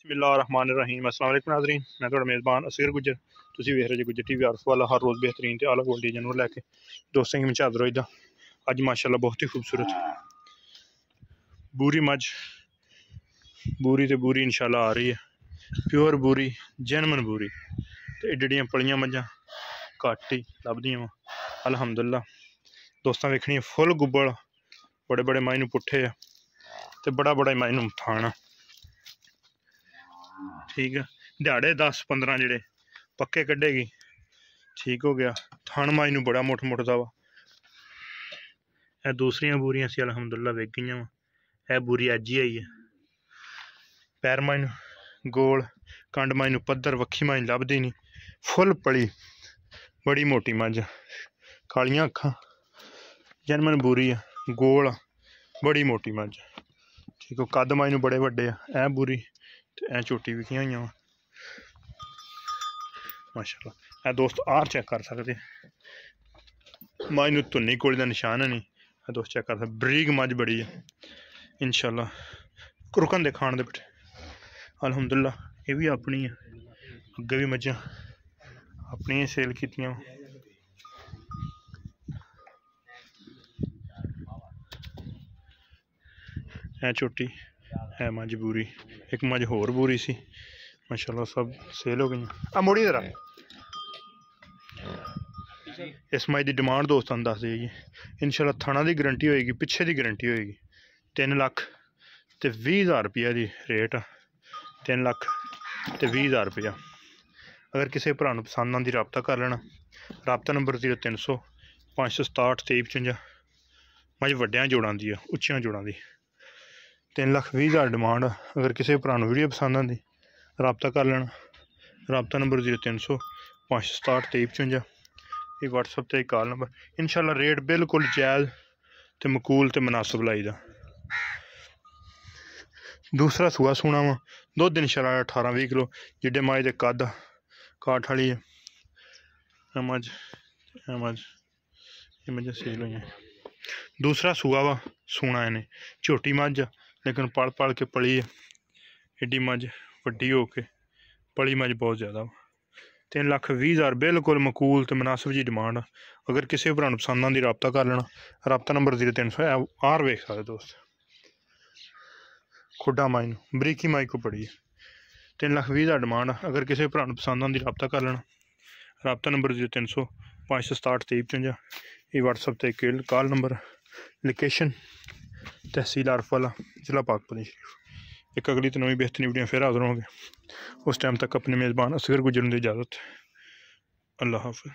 बिस्मिल्लाहिर्रहमानिर्रहीम। अस्सलाम वालेकुम नाज़रीन, मैं थोड़ा मेज़बान असीर गुज्जर। तुसीं वेख रहे जी गुज्जर टीवी आरफवाला, हर रोज़ बेहतरीन ते आला क्वालिटी जानवर लैके दोस्तों की मचा रोज़ अज माशाल्लाह बहुत ही खूबसूरत बूरी मझ बूरी तो बूरी इंशाल्लाह आ रही है। प्योर बूरी, जेनमन बूरी ते एड्डियां पलियां मझां घट्ट ही लभदियां वा अल्हम्दुलिल्लाह। दोस्तां वेखनी फुल गुब्बल, बड़े बड़े माइनू पुट्ठे ते बड़ा बड़ा माइनू थाना। ठीक है, दिहाड़े 10-15 जेडे पक्के कड्ढेगी, ठीक हो गया। थन माइनू बड़ा मुठ मुठदा वा। दूसरियां बूरियां सी अल्हम्दुलिल्लाह विक गईयां वा। यह बूरी अज ही आई है। पैर माइनू गोल, कंड माइनू पद्धर, वक्खी माइनू लभदी नहीं, फुल पली, बड़ी मोटी मझ, कालियां अखां, जनमन बूरी है, गोल, बड़ी मोटी मझ। ठीक हो, कद माइनू बड़े वड्डे आ। बूरी ते ऐ झोटी विकियां होइयां वा माशाल्लाह। ऐ दोस्त आर चेक कर सकते, माइनू धुन्नी कोली दा निशान है नहीं। दोस्त चेक कर सकते, बरीक मझ बड़ी है इंशाल्लाह। रुकन दे खान दे बेटे अल्हम्दुलिल्लाह। ये भी अपनी है, अग्गे भी मझां अपनी सेल कीतियां। है छोटी है मझ बूरी, एक मझ होर बूरी सी माशाल्लाह, सब सेल हो गई। आ मुड़ी जरा इस मझ की डिमांड दोस्त दस जाइए इंशाल्लाह। थना की गारंटी होएगी, पिछे की गारंटी होएगी। 3 लाख ते 20,000 रुपया की रेट आ। 3 लाख ते 20,000 रुपया। अगर किसी भरा नूं पसंद आंदी रबता कर लेना। रबता नंबर 0300 567 2355। मझ वड्डियां जोड़ां दी, उच्चियां जोड़ां दी। 3,20,000 डिमांड। अगर किसी भरा नूं वीडियो पसंद आंदी रबता कर लेना। रबता नंबर 0300 567 2355। ये व्हाट्सएप ते कॉल नंबर। इंशाल्लाह रेट बिल्कुल जायज़ ते मकूल ते मुनासिब लाई दा। दूसरा सूआ सूना वा, दुध इंशाल्लाह 18-20 किलो। जिड्डे मझ दे कद काठ वाली है मझ, ये मझ सेल हुई। दूसरा सूआ वा, सूना इन्हें छोटी मझ लेकिन पल पल के पली है। एड्डी मझ वड्डी हो के पली मझ बहुत ज़्यादा। 3,20,000 बिल्कुल मकूल तो मुनासिब जी डिमांड। अगर किसी भरा नूं पसंद आंदी रबता कर लेना। रबता नंबर 0300 आर वेख सकते दोस्त। खुडा माइनू बरीकी माई को पड़ी है। 3,20,000 डिमांड। अगर किसी भरा नूं पसंद आंदी रबता कर लेना। रबता नंबर 0300 567 2355। ये व्हाट्सएप ते कॉल नंबर। लोकेशन तहसील आरफवाला, जिला पाकपुर शरीफ। एक अगली तो नवी बेहतरीन वीडियो फिर हाजिर होंगे। उस टाइम तक अपने मेज़बान असगर गुजरन की इजाज़त। अल्लाह हाफ़िज़।